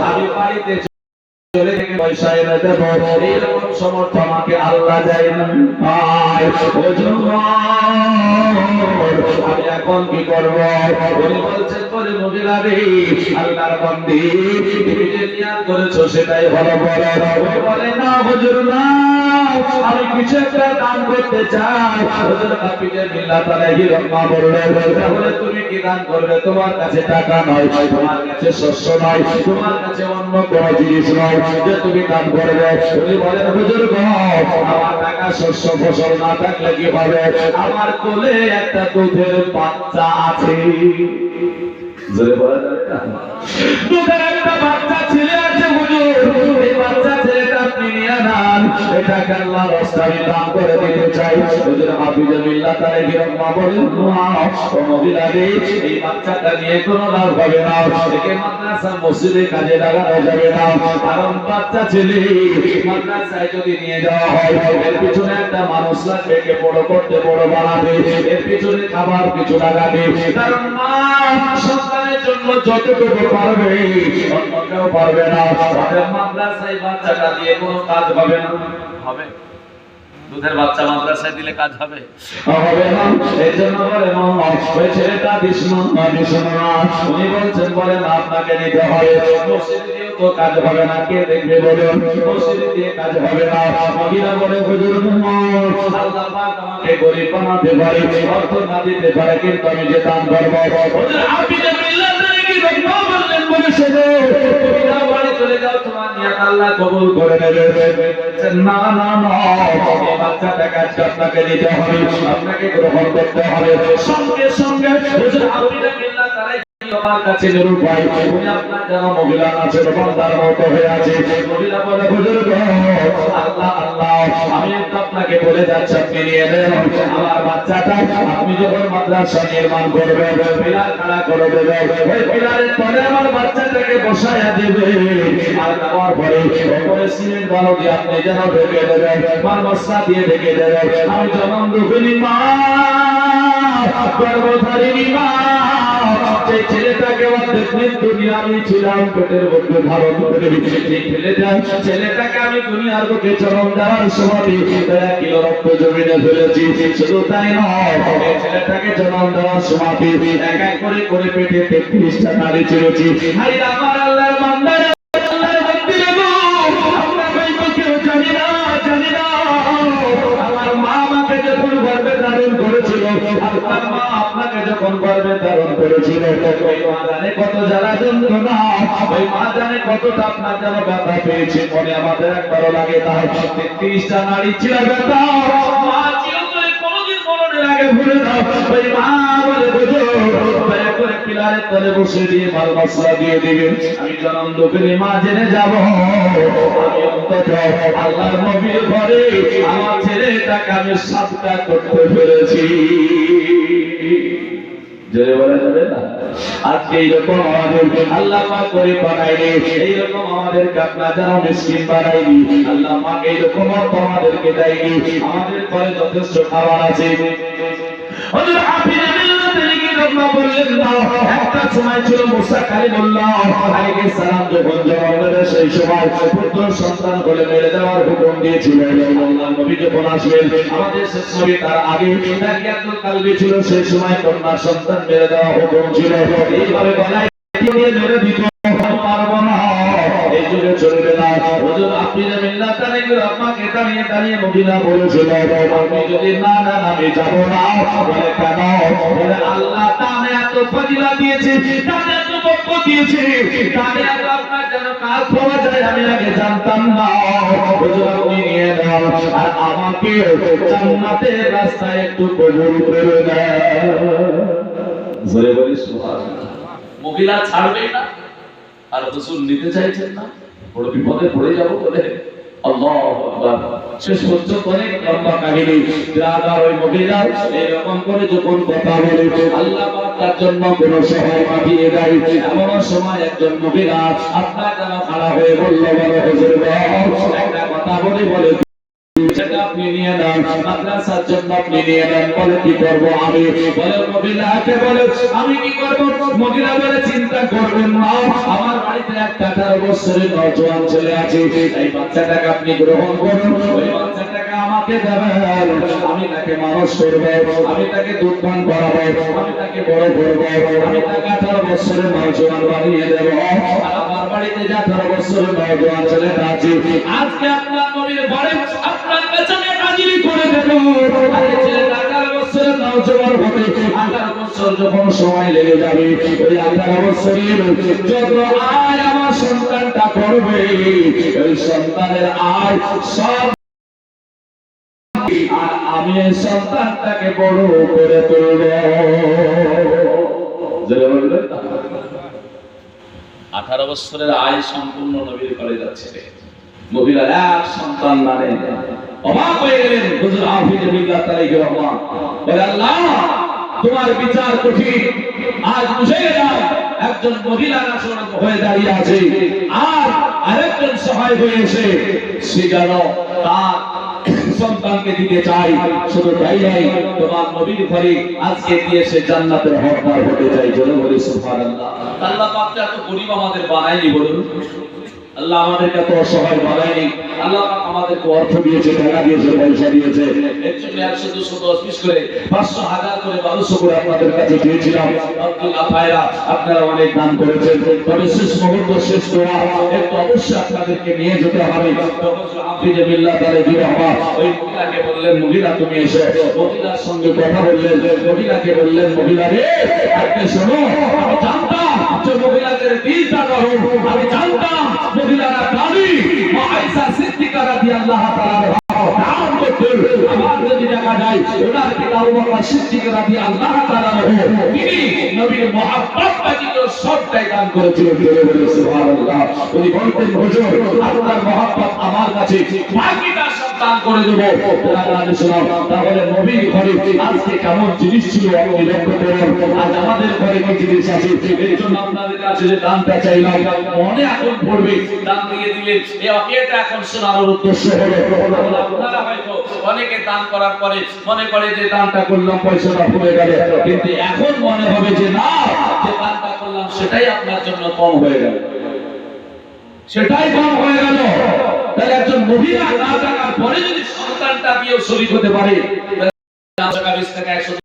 আমি বাড়িতে চলে থেকে পয়সা এনে দেবো, এইরকম সমর্থ আমাকে আল্লাহ দেয় না। আমি এখন কি করব? উনি বলছেন বলে মহিলা রে, আল্লাহর বান্দি তুমি যে নিয়াত করেছো সেটাই ভালো বলো। উনি বলে না হুজুর না, আমি কিছু একটা দান করতে চাই। হুজুর হাফিজে মিল্লাত আলাইহি রাহমা বললেন তাহলে তুমি কি দান করবে? তোমার কাছে টাকা নয়, তোমার কাছে শস্য নয়, তোমার কাছে অন্য কোনো জিনিস নয় যে তুমি দান করবে। উনি বলেন হুজুর গো, আমার টাকা শস্য ফসল না থাকলে কি হবে? আমার কোলে একটা দুধের বাচ্চা আছে। জোরে বলা যাবে না? দুধের একটা বাচ্চা ছেলে আছে হুজুর, এই বাচ্চা ছেলেটা আপনি নিয়ে নেন, এটাকে আল্লাহর রাস্তায় দান করে দিতে চাই। হুজুর হাফিজে মিল্লাত আলাইহি রাহমা বলেন ও মহিলা রে, এই বাচ্চাটা নিয়ে কোনো লাভ হবে না, একে মাদ্রাসা মসজিদে কাজে লাগানো যাবে না। কারণ বাচ্চা ছেলে মাদ্রাসায় যদি নিয়ে যাওয়া হয় এর পিছনে একটা মানুষ লাগবে, একে বড় করতে বড় বানাবে, এর পিছনে খাবার কিছু লাগাবে। কারণ মা সন্তানের জন্য যতটুকু পারবে অন্য কেউ পারবে না। মাদ্রাসায় বাচ্চাটা দিয়ে কোনো কাজ হবে না। হবে? দুধের বাচ্চা মাদ্রাসায় দিলে কাজ হবে? হবে না। এই জন্য বলে ওই ছেলেটা উনি বলছেন বলেন আপনাকে নিতে হবে। মসজিদে দিয়েও তো কাজ হবে না, কে দেখবে বলুন? মসজিদে দিয়ে কাজ হবে না। মহিলা বলে হুজুর আল্লাহ পাক আমাকে গরিব বানাতে পারে, অর্থ না দিতে পারে, কিন্তু আমি যে দান করবো। হুজুর আপনি যে মিল্লাত আলাইহি রাহমা বললেন বলে শোনো, তুমি যাও বাড়ি চলে যাও, তোমার নিয়াত আল্লাহ কবুল করে নেবে। না না না, এই বাচ্চাটাকে আজকে আপনাকে নিতে হবে, আপনাকে গ্রহণ করতে হবে। সঙ্গে সঙ্গে হুজুর আপনি যে মিল্লাত আলাইহি আমার কাছে নিরুপায়, উনি আপনার যেন মহিলা আছে বান্দার মতো হয়ে আছে। মহিলা বলে হুজুর গো, আল্লাহ আল্লাহ, আমি একটু আপনাকে বলে যাচ্ছি, আপনি নিয়ে নেন আমার বাচ্চাটা। আপনি যখন মাদ্রাসা নির্মাণ করবেন পিলার খাড়া করে দেবেন, ওই পিলারের তলে আমার বাচ্চাটাকে বসায়া দেবে। আর দেওয়ার পরে ওপরে সিমেন্ট বালু দিয়ে আপনি যেন ঢেকে দেবেন, মাল মশলা দিয়ে ঢেকে দেবেন। আমি জনম দুঃখিনী মা, গর্ভধারিণী মা, যে ছেলেটাকে দুনিয়া আমি ছিলাম পেটের মধ্যে ধারণ করে, ছেলেটাকে আমি দুনিয়ার বুকে চরম দেওয়ার সময় 1 কিলো রক্ত জমিনে ফেলেছি। শুধু তাই নয়, ছেলেটাকে জন্ম দেওয়ার সময় এক এক করে করে পেটে 33টা নারী ছিঁড়েছি। আমার আল্লাহর বান্দা, আল্লাহর বান্দিরা গো, আমরা হয়তো কেউ জানি না আমার মা আমাকে যখন গর্ভে ধারণ করেছিল, আপনার মা আপনাকে যখন গর্ভে ধারণ করেছিল, ওই মা জানে কত জ্বালা যন্ত্রণা, ওই মা জানে কতটা আপনার যেন ব্যথা পেয়েছে। মনে আমাদের একবারও লাগে না। 33টা নারী ছিল ব্যথা, মা ছিল করে কোনোদিন মনে লাগে ভুলে না। ওই মা বলে বুঝো দয়া করে পিলারের তলে বসে দিয়ে মাল মশলা দিয়ে দিবে। আমি জনম দুঃখিনী মা জেনে যাব, আমি অন্তত আল্লাহর নবীর ঘরে আমার ছেলেটাকে আমি সাবধান করতে পেরেছি। জোরে বলা যাবে না? আজকে এইরকম আমাদের আল্লাহ পাক করে বানাইনি, এইরকম আমাদেরকে আপনার যারা মিসকিন বানাইনি, আল্লাহ পাক এইরকম আমাদেরকে দেয়নি। আমাদের ঘরে যথেষ্ট খাবার আছে। হুজুর হাফিজে মিল্লাত আলাইহি রাহমা বললেন না, একটা সময় ছিল মুসা কালিমুল্লাহ আলাইহিস সালাম যখন জন্ম নেবে, সেই সময় পুত্র সন্তান বলে মেরে দেওয়ার হুকুম দিয়েছিলেন। আল্লাহ নবী যখন আসবেন, আমাদের শেষ নবী তার আগে তাকিয়াতুল কালবি ছিল, সেই সময় কন্যা সন্তান মেরে দেওয়া হুকুম ছিল। এইভাবে গলায় দিয়ে মেরে দিত, পারবো না, এই যুগে চলবে না। হুজুর আপনি যে মিল্লাত আলাইহি রাহমাকে দাঁড়িয়ে মদিনা বলেছিল, আপনি যদি না না আমি যাব না। বলে কেন? বলে আল্লাহ তাআলা এত ফজিলা দিয়েছে, তাআলা এত বরকত দিয়েছে, তাআলা এত আপনার যেন কাজ পাওয়া যায় আমি আগে জানতাম না। হুজুর আপনি নিয়ে যান আর আমাকে জান্নাতের রাস্তায় একটু কবুল করে দেন। জোরে বলি সুবহানাল্লাহ। মহিলা ছাড়বেই না, আর হুজুর নিতে চাইছেন না, বড় বিপদে পড়ে যাব বলে। আল্লাহু আকবার। শেষ পর্যন্ত অনেক লম্বা কাহিনী। আর ওই মহিলা এরকম করে যখন কথা বলে, আল্লাহ পাক তার জন্য কোন সহায় পাঠিয়ে দেয়। এমন সময় একজন মহিলা আপনার যেন খাড়া হয়ে বলল, বলে হুজুর একটা কথা বলে সেটা আপনি নিয়ে নেন, মাদ্রাসার জন্য আপনি নিয়ে নেন। বলে কি করবো আমি? বলে মহিলাকে বলে আমি কি করবো? মহিলা বলে চিন্তা করবেন না, আমার বাড়িতে একটা 18 বছরের নওজোয়ান ছেলে আছে, এই বাচ্চাটাকে আপনি গ্রহণ করুন, ওই বাচ্চাটাকে আমাকে দেবেন, আমি তাকে মানুষ করবো, আমি তাকে দুধ পান করাবো, আমি তাকে বড় করবো, আমি তাকে 18 বছরের নওজোয়ান বানিয়ে দেবো। আর আমার বাড়িতে যে 18 বছরের নওজোয়ান ছেলেটা আছে, আজকে আপনার নবীর বাড়ি আপনার কাছে আমি হাজির করে দেবো। আর এই ছেলেটা 18 বছরের নওজোয়ান হবে, 18 বছর যখন সময় লেগে যাবে, ওই 18 বছরের যত আয় আমার সন্তানটা করবে, ওই সন্তানের আয় সব, আর আমি এই সন্তানটাকে বড় করে তুলব। 18 বছরের আয় সম্পূর্ণ নবীর ঘরে যাচ্ছে। মহিলার এক সন্তান মানে অবাক হয়ে গেলেন। হুজুর হাফিজ বিল্লাহ তাআলাকে রহমান বলে, আল্লাহ তোমার বিচার কঠিন, আজ বুঝে গেলাম একজন মহিলা রাসূল হয়ে দাঁড়িয়ে আছে, আর আরেকজন সহায় হয়ে এসে সে যেন তার সন্তানকে দিতে চাই। শুধু তাই নয়, তোমার নবীর ঘরে আজকে দিয়ে সে জান্নাতের হকদার হতে চাই। জোরে বলি সুবহানাল্লাহ। আল্লাহ পাক এত গরীব আমাদের বানায়নি, বলুন আল্লাহ আমাদেরকে এত অসহায় বানায়নি। আল্লাহ পাক আমাদেরকে অর্থ দিয়েছে, টাকা দিয়েছে, পয়সা দিয়েছে। এর জন্য 100 200 10 20 করে 500 1000 করে 1200 করে আপনাদের কাছে দিয়েছিলাম। আব্দুল্লাহ ভাইরা আপনারা অনেক দান করেছেন, তবে শেষ মুহূর্ত শেষ দোয়া একটু অবশ্যই আপনাদেরকে নিয়ে যেতে হবে। হাফিজ বিল্লাহ তাআলাকে রহমান ওই মহিলাকে বললেন, মহিলা তুমি এসো। মহিলার সঙ্গে কথা বললেন, মহিলাকে বললেন, মহিলা রে আপনি শোনো, আমি জানতাম যে মহিলাদের দিলটা নরম, আমি জানতাম মহিলারা দাবি মা আয়েশা সিদ্দিকা রাদিয়াল্লাহু তাআলা নাম করতে, আমার যদি দেখা যায় ওনার পিতা আবু বকর সিদ্দিক রাদিয়াল্লাহু তাআলা তিনি নবীর মহব্বত ব্যতীত সবটাই দান করেছিলেন। সুবহানাল্লাহ। উনি বলতেন, হুজুর আপনার মহব্বত আমার কাছে, বাকিটা সব দান করে দেব। তাহলে নবীর ঘরে আজকে কেমন জিনিস ছিল আপনি লক্ষ্য করুন, আজ আমাদের ঘরে কি জিনিস আছে। এর জন্য আপনাদের কাছে যে দানটা চাইলাম, মনে এখন পড়বে, দান দিয়ে দিলেন, এটা এখন শোনানোর উদ্দেশ্য হলো আপনারা হয়তো অনেকে দান করার পরে মনে করে যে দানটা করলাম পয়সাটা ভুলে গেল, কিন্তু এখন মনে হবে যে না, যে দানটা করলাম সেটাই আপনার জন্য কম হয়ে গেল, সেটাই কম হয়ে গেল। তাহলে একজন মহিলা না থাকার পরে যদি সন্তানটা দিয়েও শরীক হতে পারে, 20 টাকা 100